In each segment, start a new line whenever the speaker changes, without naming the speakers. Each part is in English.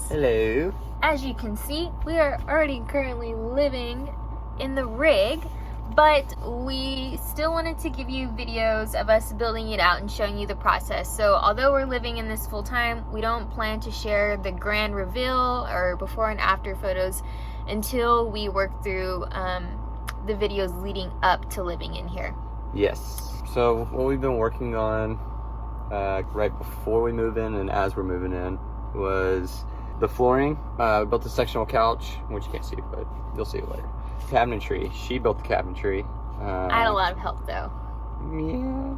Hello.
As you can see, we are already currently living in the rig, but we still wanted to give you videos of us building it out and showing you the process. So although we're living in this full time, we don't plan to share the grand reveal or before and after photos until we work through the videos leading up to living in here.
Yes. So what we've been working on right before we move in and as we're moving in was the flooring. Built a sectional couch, which you can't see, but you'll see it later. Cabinetry. She built the cabinetry.
I had a lot of help though.
Yeah.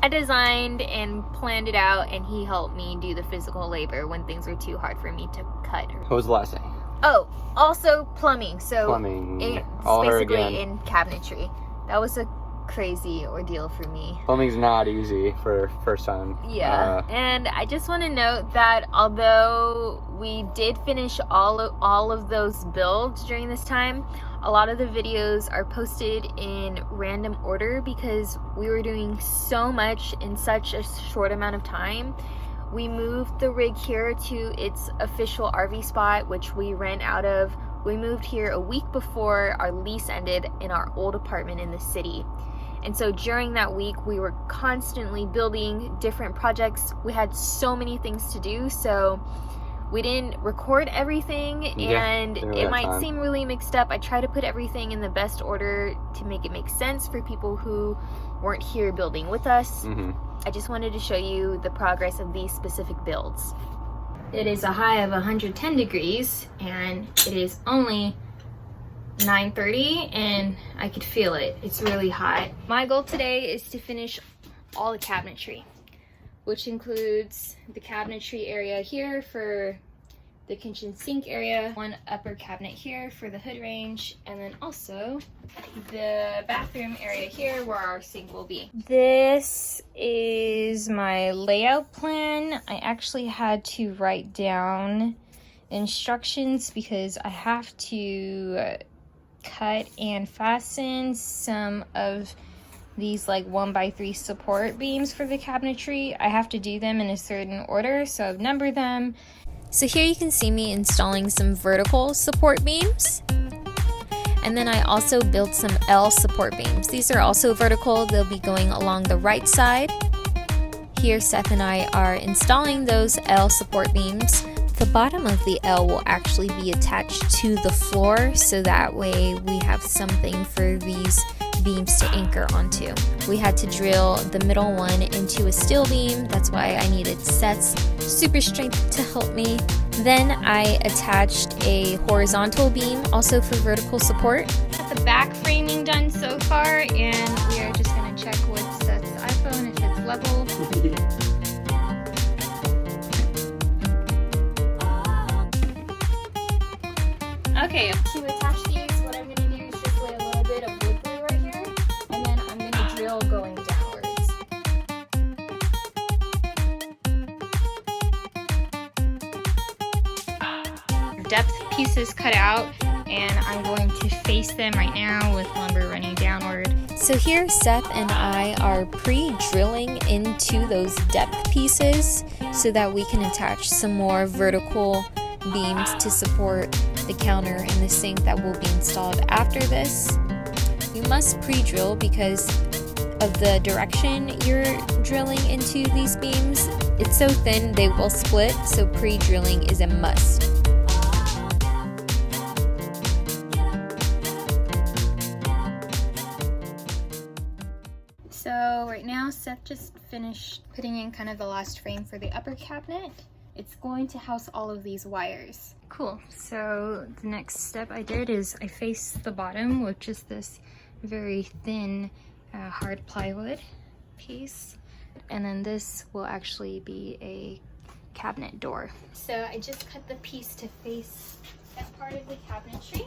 I designed and planned it out, and he helped me do the physical labor when things were too hard for me to cut.
What was the last thing?
Oh, also plumbing. So
Plumbing. All her
basically
again.
in cabinetry. That was a crazy ordeal for me.
Plumbing's not easy for first time.
Yeah, and I just want to note that although we did finish all of those builds during this time, a lot of the videos are posted in random order because we were doing so much in such a short amount of time. We moved the rig here to its official RV spot, which we rent out of. We moved here a week before our lease ended in our old apartment in the city. And so during that week, we were constantly building different projects. We had so many things to do, so we didn't record everything, and it might seem really mixed up. I try to put everything in the best order to make it make sense for people who weren't here building with us. I just wanted to show you the progress of these specific builds. It is a high of 110 degrees, and it is only 9:30 and I could feel it. It's really hot. My goal today is to finish all the cabinetry, which includes the cabinetry area here for the kitchen sink area, one upper cabinet here for the hood range, and then also the bathroom area here where our sink will be. This is my layout plan. I actually had to write down instructions because I have to cut and fasten some of these like 1x3 support beams for the cabinetry. I have to do them in a certain order, so I've numbered them. So here you can see me installing some vertical support beams, and then I also built some L support beams. These are also vertical. They'll be going along the right side. Here Seth and I are installing those L support beams. The bottom of the L will actually be attached to the floor, so that way we have something for these beams to anchor onto. We had to drill the middle one into a steel beam. That's why I needed Seth's super strength to help me. Then I attached a horizontal beam also for vertical support. Got the back framing done so far, and we are just going to check with Seth's iPhone if it's level. Okay, to attach these, what I'm going to do is just lay a little bit of wood glue right here, and then I'm going to drill going downwards. Depth pieces cut out, and I'm going to face them right now with lumber running downward. So here Seth and I are pre-drilling into those depth pieces so that we can attach some more vertical beams to support the counter and the sink that will be installed after this. You must pre-drill because of the direction you're drilling into these beams. It's so thin they will split, so pre-drilling is a must. So right now Seth just finished putting in kind of the last frame for the upper cabinet. It's going to house all of these wires. Cool. So the next step I did is I faced the bottom with just this very thin hard plywood piece, and then this will actually be a cabinet door. So I just cut the piece to face that part of the cabinetry.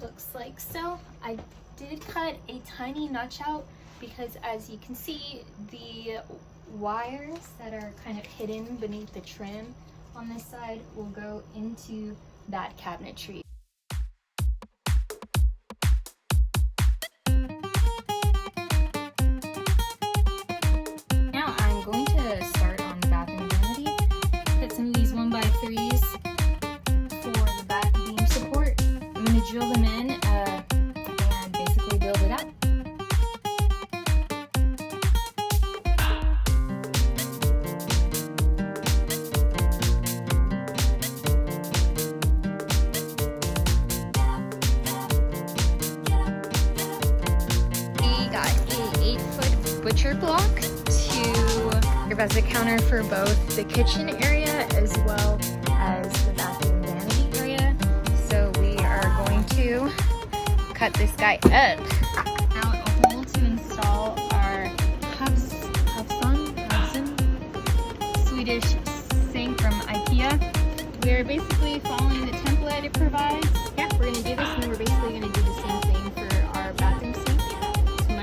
Looks like so. I did cut a tiny notch out because, as you can see, the wires that are kind of hidden beneath the trim on this side will go into that cabinetry. Now I'm going to start on the bathroom vanity. Put some of these 1x4 to serve as a counter for both the kitchen area as well as the bathroom vanity area. So we are going to cut this guy up. Now a hole to install our Hudson Swedish sink from IKEA. We're basically following the template it provides. Yeah, we're gonna do this and then we're basically gonna do the same thing for our bathroom sink.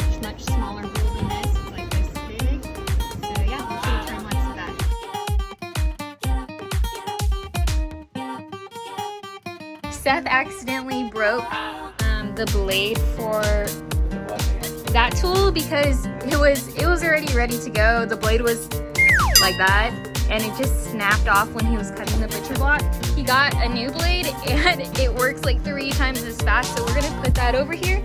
It's much smaller hole than this. It's like this big. So yeah, we'll show you time-lapse of that. Seth accidentally broke the blade for that tool because it was already ready to go. The blade was like that and it just snapped off when he was cutting the butcher block. He got a new blade and it works like 3 times as fast, so we're gonna put that over here.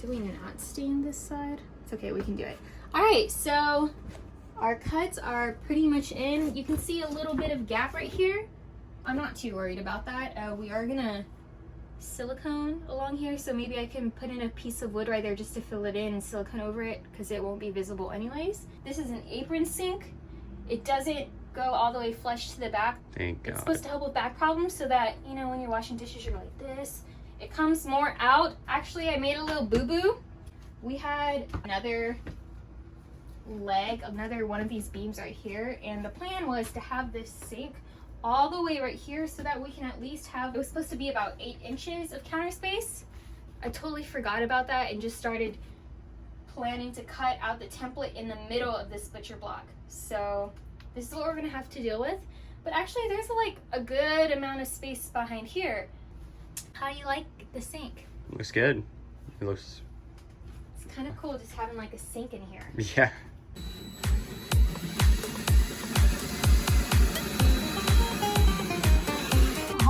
Do we not stain this side? It's okay, we can do it. All right, so our cuts are pretty much in. You can see a little bit of gap right here. I'm not too worried about that. We are gonna silicone along here, so maybe I can put in a piece of wood right there just to fill it in and silicone over it because it won't be visible anyways. This is an apron sink. It doesn't go all the way flush to the back.
Thank God.
It's supposed to help with back problems so that, you know, when you're washing dishes, you're like this. It comes more out. Actually, I made a little boo-boo. We had another leg, another one of these beams right here, and the plan was to have this sink all the way right here so that we can at least have, it was supposed to be about 8 inches of counter space. I totally forgot about that and just started planning to cut out the template in the middle of this butcher block. So this is what we're gonna have to deal with. But actually there's like a good amount of space behind here. How do you like the sink?
Looks good. It looks...
It's kind of cool just having like a sink in here.
Yeah.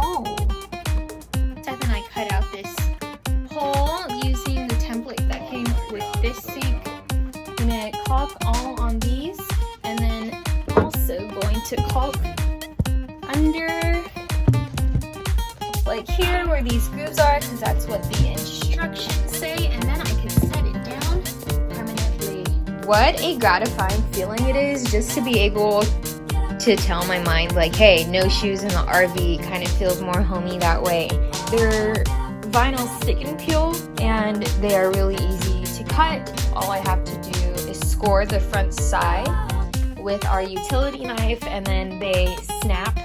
Oh. Seth and I cut out this hole using the template that came with this sink. I'm gonna caulk all on these and then also going to caulk under like here where these grooves are because that's what the instructions say, and then I can set it down permanently. What a gratifying feeling it is just to be able to tell my mind like, hey, no shoes in the RV kind of feels more homey that way. They're vinyl stick and peel and they are really easy to cut. All I have to do is score the front side with our utility knife and then they snap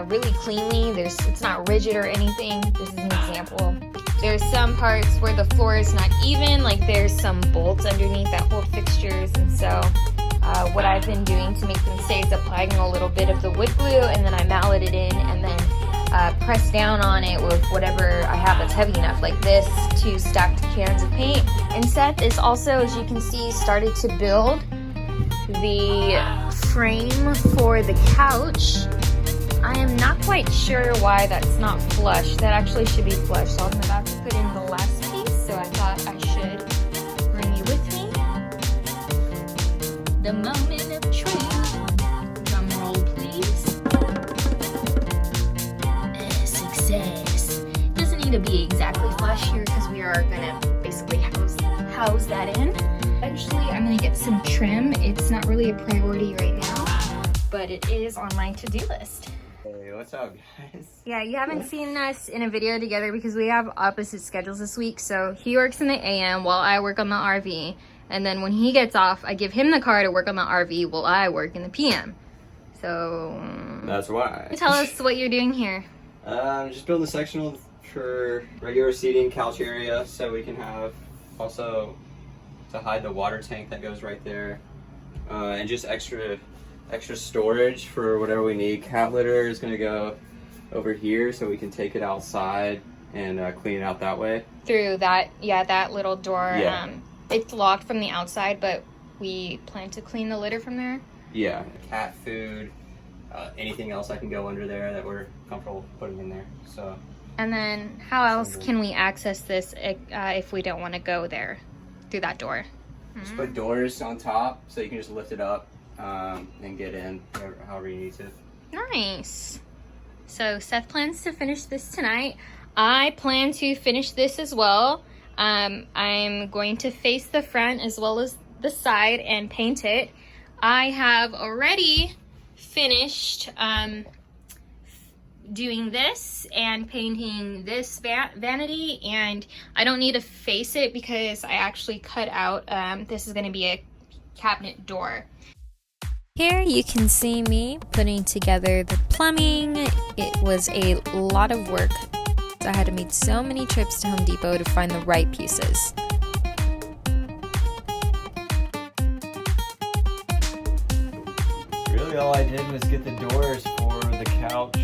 really cleanly. It's not rigid or anything. This is an example. There's some parts where the floor is not even, like there's some bolts underneath that hold fixtures, and so what I've been doing to make them stay is applying a little bit of the wood glue and then I mallet it in and then press down on it with whatever I have that's heavy enough, like this, 2 stacked cans of paint. And Seth is also, as you can see, started to build the frame for the couch. I am not quite sure why that's not flush. That actually should be flush, so I'm about to put in the last piece, so I thought I should bring you with me. The moment of truth. Drum roll, please. Success. Doesn't need to be exactly flush here because we are gonna basically house that in. Eventually, I'm gonna get some trim. It's not really a priority right now, but it is on my to-do list.
Hey, what's up, guys?
Yeah, you haven't seen us in a video together because we have opposite schedules this week. So he works in the AM while I work on the RV. And then when he gets off, I give him the car to work on the RV while I work in the PM. So...
That's why.
Tell us what you're doing here.
Just building a sectional for regular seating, couch area, so we can have also to hide the water tank that goes right there. And just extra storage for whatever we need. Cat litter is going to go over here so we can take it outside and clean it out that way. Through that, that little door.
Yeah. It's locked from the outside, but we plan to clean the litter from there.
Yeah, cat food, anything else that can go under there that we're comfortable putting in there. So.
And then how else can we access this if we don't want to go there through that door?
Just put doors on top so you can just lift it up. and get in however you need to.
Nice. So Seth plans to finish this tonight. I plan to finish this as well. I'm going to face the front as well as the side and paint it. I have already finished doing this and painting this vanity, and I don't need to face it because I actually cut out, this is going to be a cabinet door.
Here you can see me putting together the plumbing. It was a lot of work. I had to make so many trips to Home Depot to find the right pieces.
Really all I did was get the doors for the couch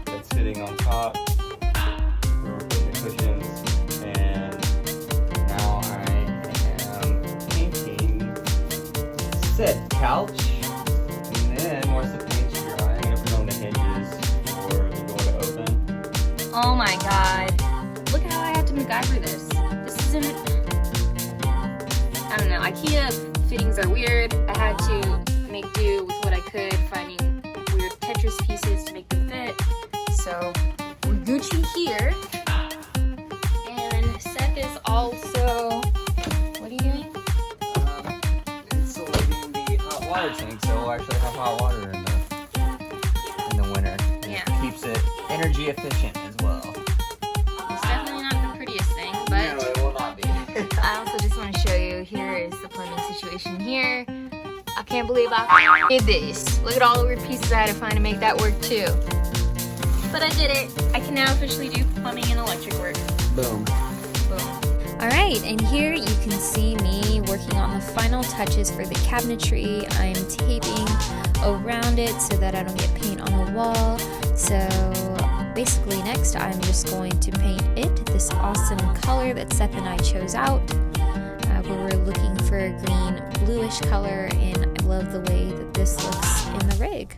that's sitting on top, the cushions, and now I am painting said couch, and then once the paint's dry, I'm going to put on the hinges for the door to open.
Oh my god. Look at how I had to MacGyver this. This isn't... I don't know. IKEA fittings are weird. I had to make do with what I could, finding weird Tetris pieces to make them fit. So, we're Gucci here. And Seth is also... What are you doing?
Insulating the hot water tank, so we'll actually have hot water in the winter. And
Yeah.
It keeps it energy efficient as well.
It's definitely not the prettiest thing, but...
No, it will not be.
I also just want to show you, here is the plumbing situation here. I can't believe I did this. Look at all the weird pieces I had to find to make that work too. But I did it. I can now officially do plumbing and electric work.
Boom.
Boom.
Alright, and here you can see me working on the final touches for the cabinetry. I'm taping around it so that I don't get paint on the wall. So basically next I'm just going to paint it this awesome color that Seth and I chose out. We were looking for a green bluish color, and I love the way that this looks in the rig.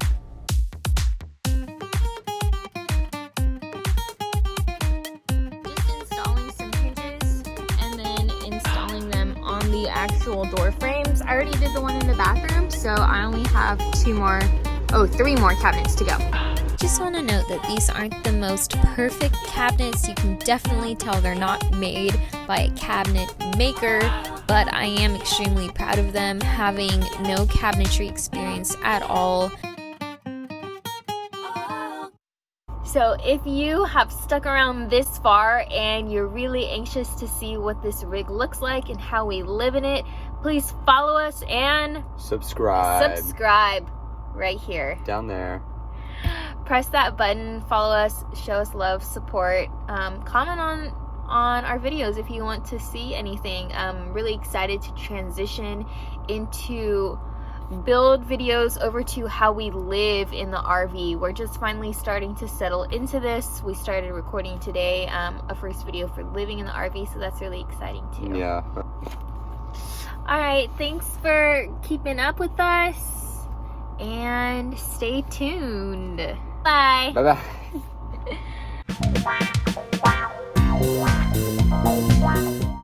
Just installing some hinges and then installing them on the actual door frames. I already did the one in the bathroom, so I only have three more cabinets to go.
Just want to note that these aren't the most perfect cabinets. You can definitely tell they're not made by a cabinet maker, but I am extremely proud of them, having no cabinetry experience at all.
So if you have stuck around this far and you're really anxious to see what this rig looks like and how we live in it, please follow us and subscribe right here.
Down there.
Press that button, follow us, show us love, support, comment on our videos if you want to see anything. I'm really excited to transition into build videos over to how we live in the RV. We're just finally starting to settle into this. We started recording today a first video for living in the RV, so that's really exciting too.
Yeah.
Alright, thanks for keeping up with us and stay tuned. Bye.
Bye-bye.